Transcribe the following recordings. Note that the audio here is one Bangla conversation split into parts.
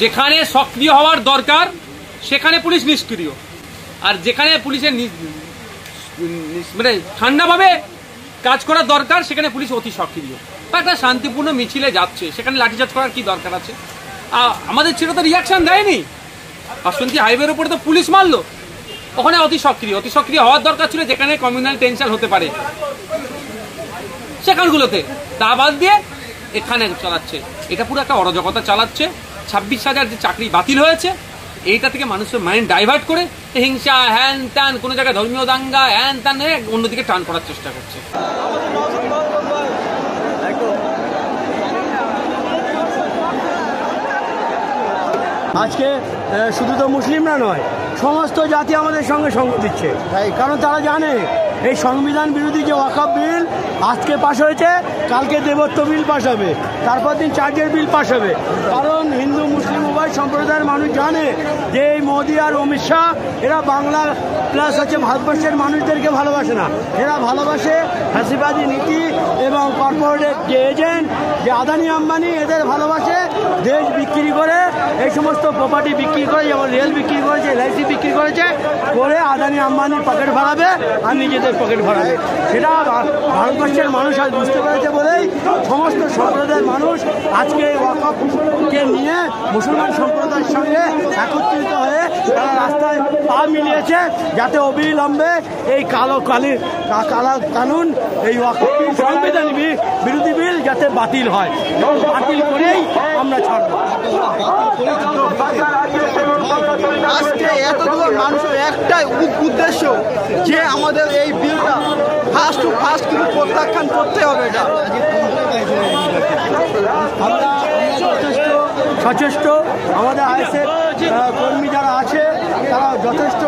যেখানে সক্রিয় হওয়ার দরকার সেখানে পুলিশ নিষ্ক্রিয়, আর যেখানে পুলিশের মানে ঠান্ডাভাবে কাজ করার দরকার সেখানে পুলিশ অতি সক্রিয়। একটা শান্তিপূর্ণ মিছিলে যাচ্ছে, সেখানে লাঠিচার্জ করার কি দরকার আছে? আমাদের ছেলে তো রিয়াকশন দেয়নি। বাসন্তী হাইওয়ের উপরে তো পুলিশ মারলো, ওখানে অতি সক্রিয় হওয়ার দরকার ছিল যেখানে কমিউনাল টেনশন হতে পারে সেখানগুলোতে। তা বাদ দিয়ে এখানে চালাচ্ছে, এটা পুরো একটা অরাজকতা চালাচ্ছে। 26,000 যে চাকরি বাতিল হয়েছে এইটা থেকে মানুষের মাইন্ড ডাইভার্ট করে হিংসা হ্যান ত্যান, কোনো জায়গায় ধর্মীয় দাঙ্গা হ্যান ত্যান অন্যদিকে টান করার চেষ্টা করছে। আজকে শুধু তো মুসলিমরা নয়, সমস্ত জাতি আমাদের সঙ্গে সঙ্গ দিচ্ছে, কারণ তারা জানে এই সংবিধান বিরোধী যে ওয়াকফ বিল আজকে পাশ হয়েছে, কালকে দেবত্ব বিল পাশ হবে, তারপর দিন চার্জের বিল পাশ হবে। কারণ হিন্দু মুসলিম উভয় সম্প্রদায়ের মানুষ জানে যে এই মোদি আর অমিত শাহ এরা বাংলা প্লাস হচ্ছে ভারতবর্ষের মানুষদেরকে ভালোবাসে না, এরা ভালোবাসে হাসিবাদী নীতি এবং কর্পোরেটের যে এজেন্ট, যে আদানি আম্বানি, এদের ভালোবাসে দেশ বিক্রি করে, এই সমস্ত প্রপার্টি বিক্রি করে, যেমন রেল বিক্রি করেছে, এলআইসি বিক্রি করেছে, করে আদানি আম্বানির পকেট ভরাবে আর নিজেদের পকেট ভরাবে। সেটা ভারতবর্ষের মানুষ আজ বুঝতে পেরেছে বলেই সমস্ত সম্প্রদায়ের মানুষ আজকে ওয়াকফকে নিয়ে মুসলমান সম্প্রদায়ের সঙ্গে একত্রিত হয়ে তারা রাস্তায় পা মিলিয়েছে, যাতে অবিলম্বে এই কালা কানুন, এই ওয়াকফ সংবিধান বিরোধী বিল যাতে বাতিল হয়, এবং বাতিল করেই আমরা ছাড়ব। আজকে এতগুলো মানুষের একটাই উদ্দেশ্য যে আমাদের এই বিলটা ফার্স্ট টু ফার্স্ট কিন্তু প্রত্যাখ্যান করতে হবে। এটা আমরা যথেষ্ট সচেষ্ট, আমাদের আইএসএফ কর্মী যারা আছে তারা যথেষ্ট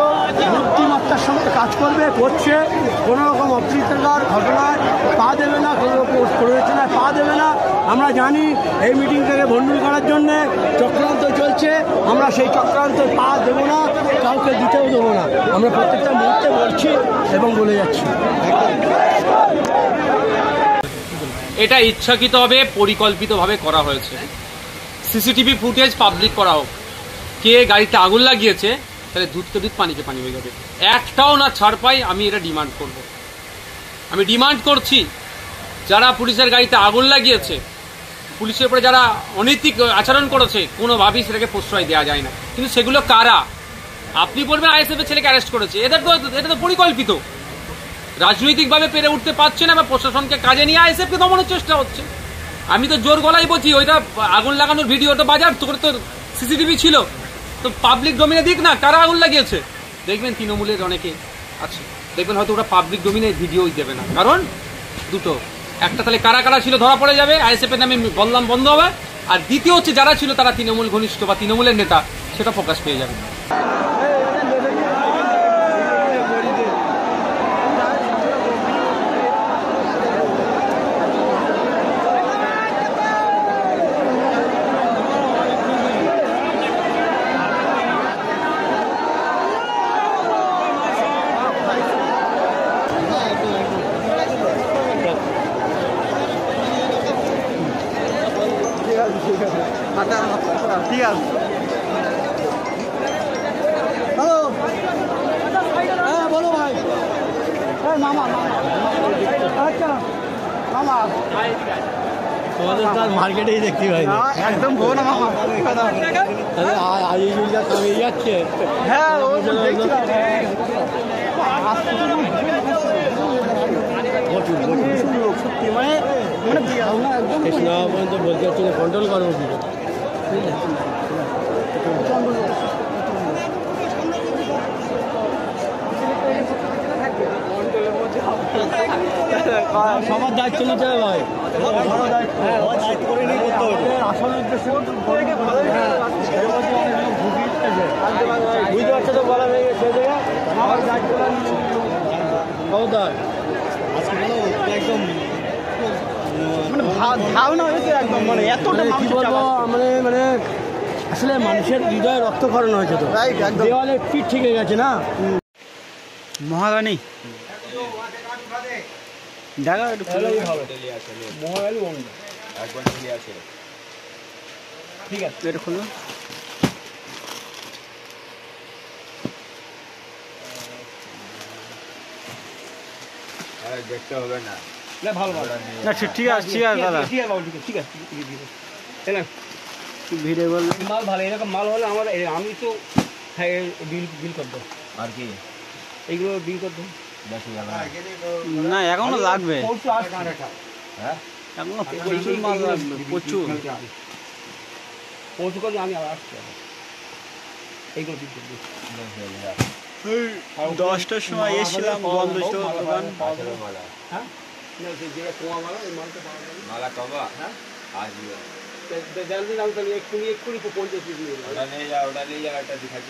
বুদ্ধিমত্তার সঙ্গে কাজ করছে, কোনো রকম অপ্রীতিকর ঘটনায় পা দেবে না, কোনো রকম প্ররোচনায় পা দেবে না। আমরা জানি এই মিটিং থেকে ভণ্ডুল করার জন্যে চক্রান্ত চলছে, আমরা সেই চক্রান্তে পা দেবো না, কাউকে দিতেও দেবো না। আমরা প্রত্যেকটা মুহূর্তে বলছি এবং বলে যাচ্ছি। এটা ইচ্ছাকৃতভাবে পরিকল্পিতভাবে করা হয়েছে। সিসিটিভি ফুটেজ পাবলিক করা হোক, কে গাড়িতে আগুন লাগিয়েছে, তাহলে দুধকে দুধ পানিকে পানি হয়ে যাবে। একটাও না ছাড় পাই, আমি এটা ডিমান্ড করব। আমি ডিমান্ড করছি যারা পুলিশের গাড়িতে আগুন লাগিয়েছে, পুলিশের উপরে যারা অনৈতিক আচরণ করেছে, কোনোভাবেই সেটাকে প্রশ্রয় দেওয়া যায় না। কিন্তু সেগুলো কারা? আপনি বলবেন আইএসএফ এর ছেলেকে অ্যারেস্ট করেছে, এটা তো পরিকল্পিত। রাজনৈতিকভাবে পেরে উঠতে পারছে না বা প্রশাসনকে কাজে নিয়ে আইএসএফকে দমনের চেষ্টা হচ্ছে। আমি তো জোর গলায় বলছি, ওইটা আগুন লাগানোর ভিডিওটা বাজার তোর তো সিসিটিভি ছিল, তো পাবলিক ডোমিনে দিক না কারা আগুন লাগিয়েছে। দেখবেন তৃণমূলের অনেকে আছে, দেখবেন হয়তো ওরা পাবলিক ডোমিনে ভিডিওই দেবে না, কারণ দুটো, একটা তাহলে কারা কারা ছিল ধরা পড়ে যাবে, আইএসএফ এর নামে বদনাম বন্ধ হবে, আর দ্বিতীয় হচ্ছে যারা ছিল তারা তৃণমূল ঘনিষ্ঠ বা তৃণমূলের নেতা, সেটা প্রকাশ পেয়ে যাবে। ঠিক আছে, হ্যালো, হ্যাঁ বলো ভাই, হ্যাঁ মামা, আচ্ছা মামা তোমাদের তো আর মার্কেটেই দেখতে পাই না, একদম বলো না মামা, কমে যাচ্ছে। হ্যাঁ সত্যি মানে পর্যন্ত বলতে হচ্ছে যে কন্ট্রোল করবো কি সবার দায়িত্ব নিতে হবে ভাই, দায়িত্ব করে নিয়ে করতে হবে। আসল উদ্দেশ্য বুঝতে পারছো তো, বলা হয়ে গেছে আমার দায়িত্ব একদম মানে ধারণা হয়েছে একদম, মানে এতটা কি বলবো, মানে আসলে মানুষের হৃদয়ে রক্তক্ষরণ হয়েছে, তো দেওয়ালে পিঠ ঠিক হয়ে গেছে না। মহারানী দেখা একটু মহারানী ঠিক আছে এটা খুলুন। দেখতে হবে না, না ভালো ভালো না ঠিক আছে ঠিক আছে দাদা, ঠিক আছে বাবু, ঠিক আছে তাই না? ভিডিও বললে মাল ভালো, এরকম মাল হলে আমার আমি তো বিল করে দেবো। আর কি এইগুলো বিল করে দেবো। বেশি যাবে না? না এখনো লাগবে, পরশু আসবে। হ্যাঁ এখনো প্রচুর মাল লাগবে, প্রচুর। পরশু করে আমি আবার আসছি আবার। এইগুলো বিল করে দেবো। 10টার সময় এসেছিলাম, বন্ধ ছিল দোকান। মালা হ্যাঁ না যেটা কোয়া মালা, ওই মালটা পাওয়া যাবে। মালা কবা হ্যাঁ আসবে, জানতে আমি তাহলে এক্ষুনি 50 পিস নিয়ে নেবো। ওটা নিয়ে যা একটা দেখাচ্ছি।